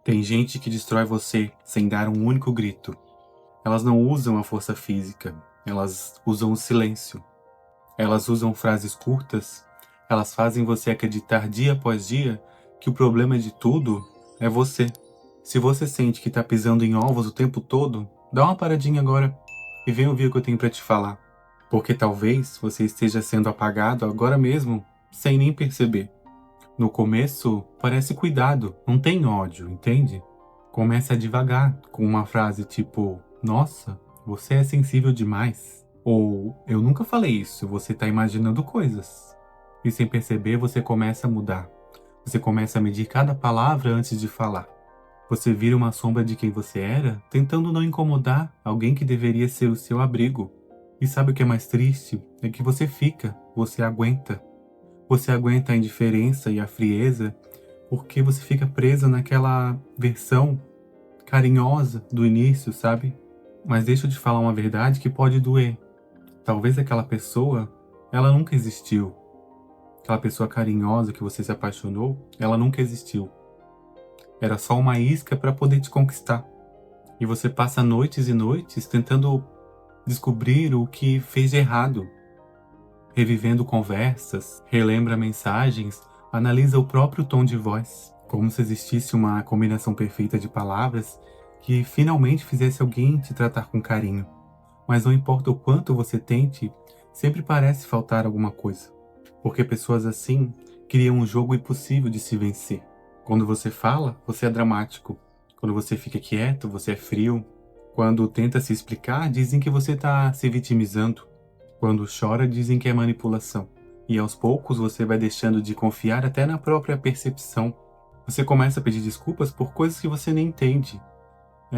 Tem gente que destrói você sem dar um único grito. Elas não usam a força física, elas usam o silêncio. Elas usam frases curtas, elas fazem você acreditar dia após dia que o problema de tudo é você. Se você sente que tá pisando em ovos o tempo todo, dá uma paradinha agora e vem ouvir o que eu tenho pra te falar. Porque talvez você esteja sendo apagado agora mesmo, sem nem perceber. No começo, parece cuidado, não tem ódio, entende? Começa devagar, com uma frase tipo: nossa, você é sensível demais. Ou eu nunca falei isso, você tá imaginando coisas. E sem perceber, você começa a mudar. Você começa a medir cada palavra antes de falar. Você vira uma sombra de quem você era, tentando não incomodar alguém que deveria ser o seu abrigo. E sabe o que é mais triste? É que você fica, você aguenta. Você aguenta a indiferença e a frieza porque você fica presa naquela versão carinhosa do início, sabe? Mas deixa eu te falar uma verdade que pode doer. Talvez aquela pessoa, ela nunca existiu. Aquela pessoa carinhosa que você se apaixonou, ela nunca existiu. Era só uma isca para poder te conquistar. E você passa noites e noites tentando descobrir o que fez de errado. Revivendo conversas, relembra mensagens, analisa o próprio tom de voz, como se existisse uma combinação perfeita de palavras que finalmente fizesse alguém te tratar com carinho. Mas não importa o quanto você tente, sempre parece faltar alguma coisa. Porque pessoas assim criam um jogo impossível de se vencer. Quando você fala, você é dramático. Quando você fica quieto, você é frio. Quando tenta se explicar, dizem que você está se vitimizando. Quando chora, dizem que é manipulação. E aos poucos você vai deixando de confiar até na própria percepção. Você começa a pedir desculpas por coisas que você nem entende.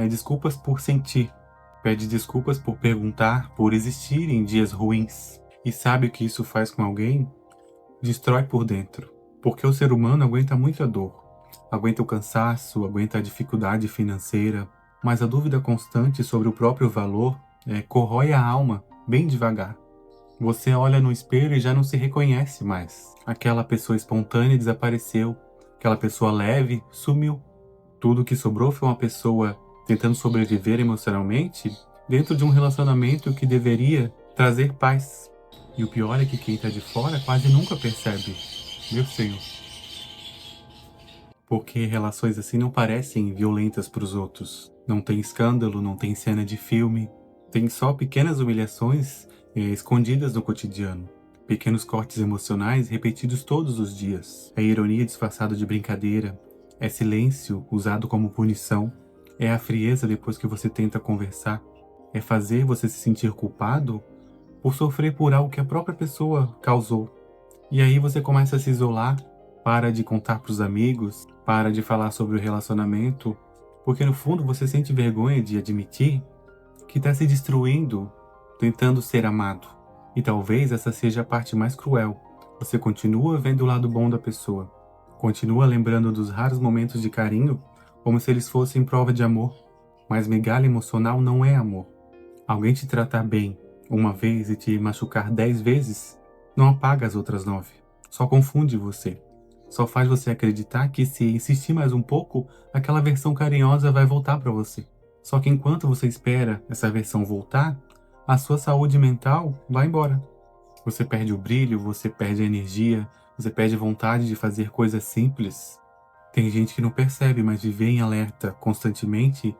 Desculpas por sentir. Pede desculpas por perguntar, por existir em dias ruins. E sabe o que isso faz com alguém? Destrói por dentro. Porque o ser humano aguenta muita dor. Aguenta o cansaço, aguenta a dificuldade financeira. Mas a dúvida constante sobre o próprio valor corrói a alma bem devagar. Você olha no espelho e já não se reconhece mais. Aquela pessoa espontânea desapareceu. Aquela pessoa leve sumiu. Tudo que sobrou foi uma pessoa tentando sobreviver emocionalmente dentro de um relacionamento que deveria trazer paz. E o pior é que quem tá de fora quase nunca percebe. Meu Senhor. Porque relações assim não parecem violentas para os outros. Não tem escândalo, não tem cena de filme. Tem só pequenas humilhações escondidas no cotidiano. Pequenos cortes emocionais repetidos todos os dias. É ironia disfarçada de brincadeira. É silêncio usado como punição. É a frieza depois que você tenta conversar. É fazer você se sentir culpado por sofrer por algo que a própria pessoa causou. E aí você começa a se isolar, para de contar para os amigos, para de falar sobre o relacionamento, porque no fundo você sente vergonha de admitir que está se destruindo tentando ser amado. E talvez essa seja a parte mais cruel. Você continua vendo o lado bom da pessoa, continua lembrando dos raros momentos de carinho como se eles fossem prova de amor, mas migalha emocional não é amor. Alguém te tratar bem uma vez e te machucar 10 vezes não apaga as outras 9. Só confunde você. Só faz você acreditar que se insistir mais um pouco, aquela versão carinhosa vai voltar para você. Só que enquanto você espera essa versão voltar, a sua saúde mental vai embora. Você perde o brilho, você perde a energia, você perde a vontade de fazer coisas simples. Tem gente que não percebe, mas viver em alerta constantemente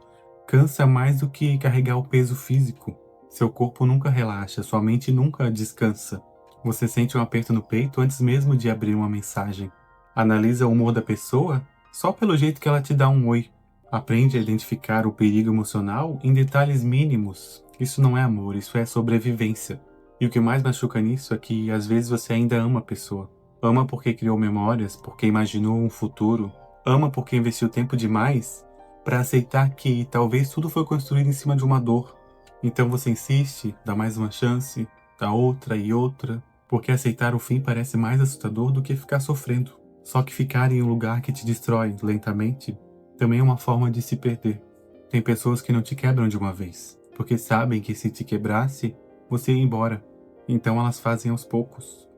cansa mais do que carregar o peso físico. Seu corpo nunca relaxa, sua mente nunca descansa. Você sente um aperto no peito antes mesmo de abrir uma mensagem. Analisa o humor da pessoa só pelo jeito que ela te dá um oi. Aprende a identificar o perigo emocional em detalhes mínimos. Isso não é amor, isso é sobrevivência. E o que mais machuca nisso é que às vezes você ainda ama a pessoa. Ama porque criou memórias, porque imaginou um futuro. Ama porque investiu tempo demais para aceitar que talvez tudo foi construído em cima de uma dor. Então você insiste, dá mais uma chance, dá outra e outra, porque aceitar o fim parece mais assustador do que ficar sofrendo. Só que ficar em um lugar que te destrói lentamente também é uma forma de se perder. Tem pessoas que não te quebram de uma vez, porque sabem que se te quebrasse, você ia embora. Então elas fazem aos poucos.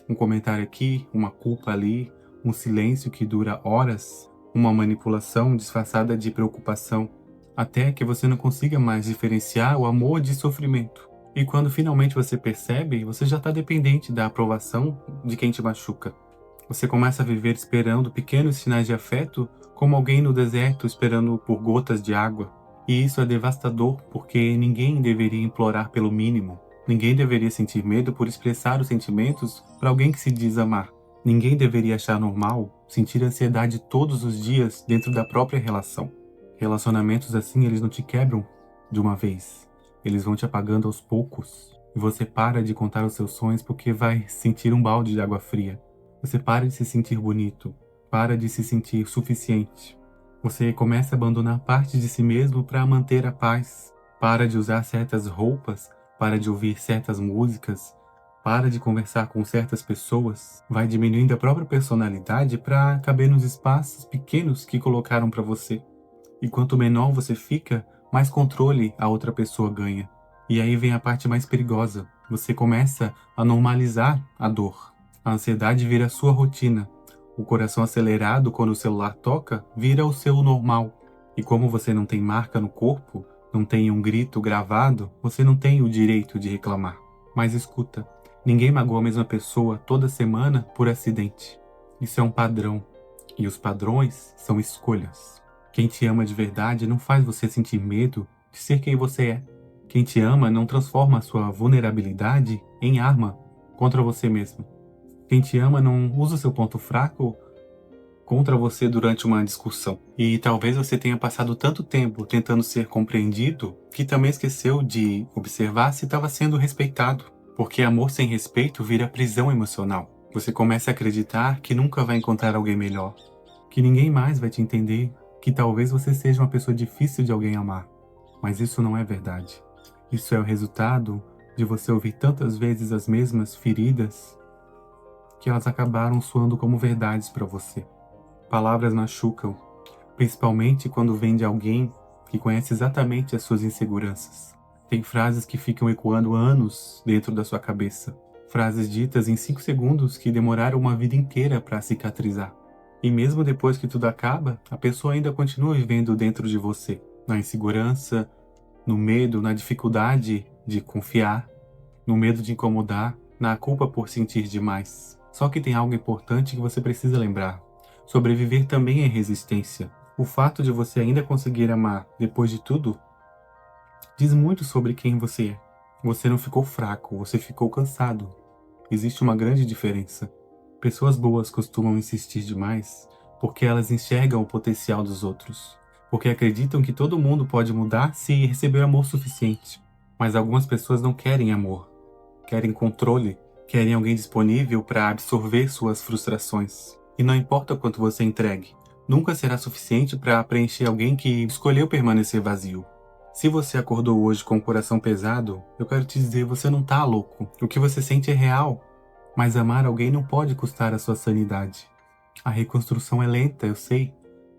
Um comentário aqui, uma culpa ali, um silêncio que dura horas, uma manipulação disfarçada de preocupação, até que você não consiga mais diferenciar o amor de sofrimento. E quando finalmente você percebe, você já está dependente da aprovação de quem te machuca. Você começa a viver esperando pequenos sinais de afeto, como alguém no deserto esperando por gotas de água. E isso é devastador, porque ninguém deveria implorar pelo mínimo. Ninguém deveria sentir medo por expressar os sentimentos para alguém que se diz amar. Ninguém deveria achar normal sentir ansiedade todos os dias dentro da própria relação. Relacionamentos assim, eles não te quebram de uma vez. Eles vão te apagando aos poucos. E você para de contar os seus sonhos porque vai sentir um balde de água fria. Você para de se sentir bonito. Para de se sentir suficiente. Você começa a abandonar parte de si mesmo para manter a paz. Para de usar certas roupas, para de ouvir certas músicas, para de conversar com certas pessoas. Vai diminuindo a própria personalidade para caber nos espaços pequenos que colocaram para você. E quanto menor você fica, mais controle a outra pessoa ganha. E aí vem a parte mais perigosa. Você começa a normalizar a dor. A ansiedade vira sua rotina. O coração acelerado quando o celular toca vira o seu normal. E como você não tem marca no corpo, não tem um grito gravado, você não tem o direito de reclamar. Mas escuta, ninguém magoa a mesma pessoa toda semana por acidente. Isso é um padrão. E os padrões são escolhas. Quem te ama de verdade não faz você sentir medo de ser quem você é. Quem te ama não transforma a sua vulnerabilidade em arma contra você mesmo. Quem te ama não usa o seu ponto fraco contra você durante uma discussão. E talvez você tenha passado tanto tempo tentando ser compreendido que também esqueceu de observar se estava sendo respeitado. Porque amor sem respeito vira prisão emocional. Você começa a acreditar que nunca vai encontrar alguém melhor, que ninguém mais vai te entender, que talvez você seja uma pessoa difícil de alguém amar. Mas isso não é verdade. Isso é o resultado de você ouvir tantas vezes as mesmas feridas que elas acabaram soando como verdades para você. Palavras machucam, principalmente quando vem de alguém que conhece exatamente as suas inseguranças. Tem frases que ficam ecoando anos dentro da sua cabeça. Frases ditas em 5 segundos que demoraram uma vida inteira para cicatrizar. E mesmo depois que tudo acaba, a pessoa ainda continua vivendo dentro de você. Na insegurança, no medo, na dificuldade de confiar, no medo de incomodar, na culpa por sentir demais. Só que tem algo importante que você precisa lembrar. Sobreviver também é resistência. O fato de você ainda conseguir amar depois de tudo diz muito sobre quem você é. Você não ficou fraco, você ficou cansado. Existe uma grande diferença. Pessoas boas costumam insistir demais porque elas enxergam o potencial dos outros. Porque acreditam que todo mundo pode mudar se receber amor suficiente. Mas algumas pessoas não querem amor. Querem controle. Querem alguém disponível para absorver suas frustrações. E não importa quanto você entregue, nunca será suficiente para preencher alguém que escolheu permanecer vazio. Se você acordou hoje com o coração pesado, eu quero te dizer, você não tá louco. O que você sente é real. Mas amar alguém não pode custar a sua sanidade. A reconstrução é lenta, eu sei.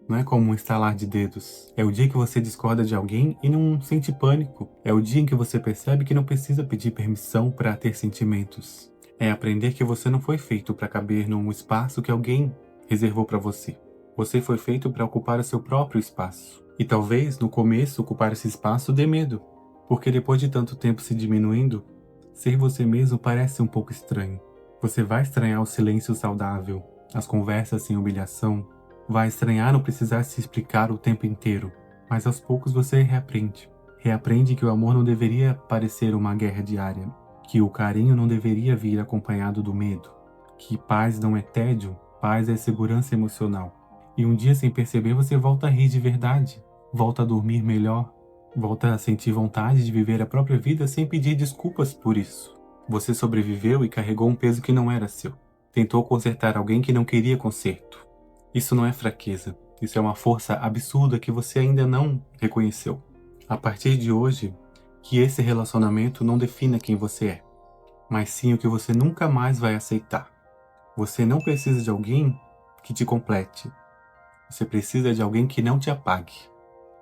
Não é como um estalar de dedos. É o dia que você discorda de alguém e não sente pânico. É o dia em que você percebe que não precisa pedir permissão para ter sentimentos. É aprender que você não foi feito para caber num espaço que alguém reservou para você. Você foi feito para ocupar o seu próprio espaço. E talvez, no começo, ocupar esse espaço dê medo. Porque depois de tanto tempo se diminuindo, ser você mesmo parece um pouco estranho. Você vai estranhar o silêncio saudável, as conversas sem humilhação, vai estranhar não precisar se explicar o tempo inteiro, mas aos poucos você reaprende. Reaprende que o amor não deveria parecer uma guerra diária, que o carinho não deveria vir acompanhado do medo, que paz não é tédio, paz é segurança emocional. E um dia sem perceber você volta a rir de verdade, volta a dormir melhor, volta a sentir vontade de viver a própria vida sem pedir desculpas por isso. Você sobreviveu e carregou um peso que não era seu. Tentou consertar alguém que não queria conserto. Isso não é fraqueza. Isso é uma força absurda que você ainda não reconheceu. A partir de hoje, que esse relacionamento não defina quem você é, mas sim o que você nunca mais vai aceitar. Você não precisa de alguém que te complete. Você precisa de alguém que não te apague.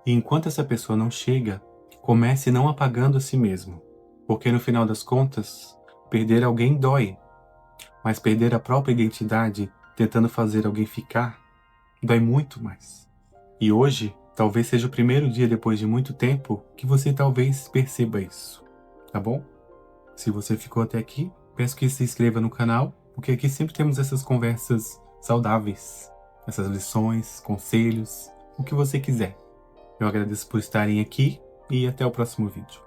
E enquanto essa pessoa não chega, comece não apagando a si mesmo. Porque no final das contas, perder alguém dói. Mas perder a própria identidade tentando fazer alguém ficar dói muito mais. E hoje, talvez seja o primeiro dia depois de muito tempo que você talvez perceba isso, tá bom? Se você ficou até aqui, peço que se inscreva no canal, porque aqui sempre temos essas conversas saudáveis, essas lições, conselhos, o que você quiser. Eu agradeço por estarem aqui e até o próximo vídeo.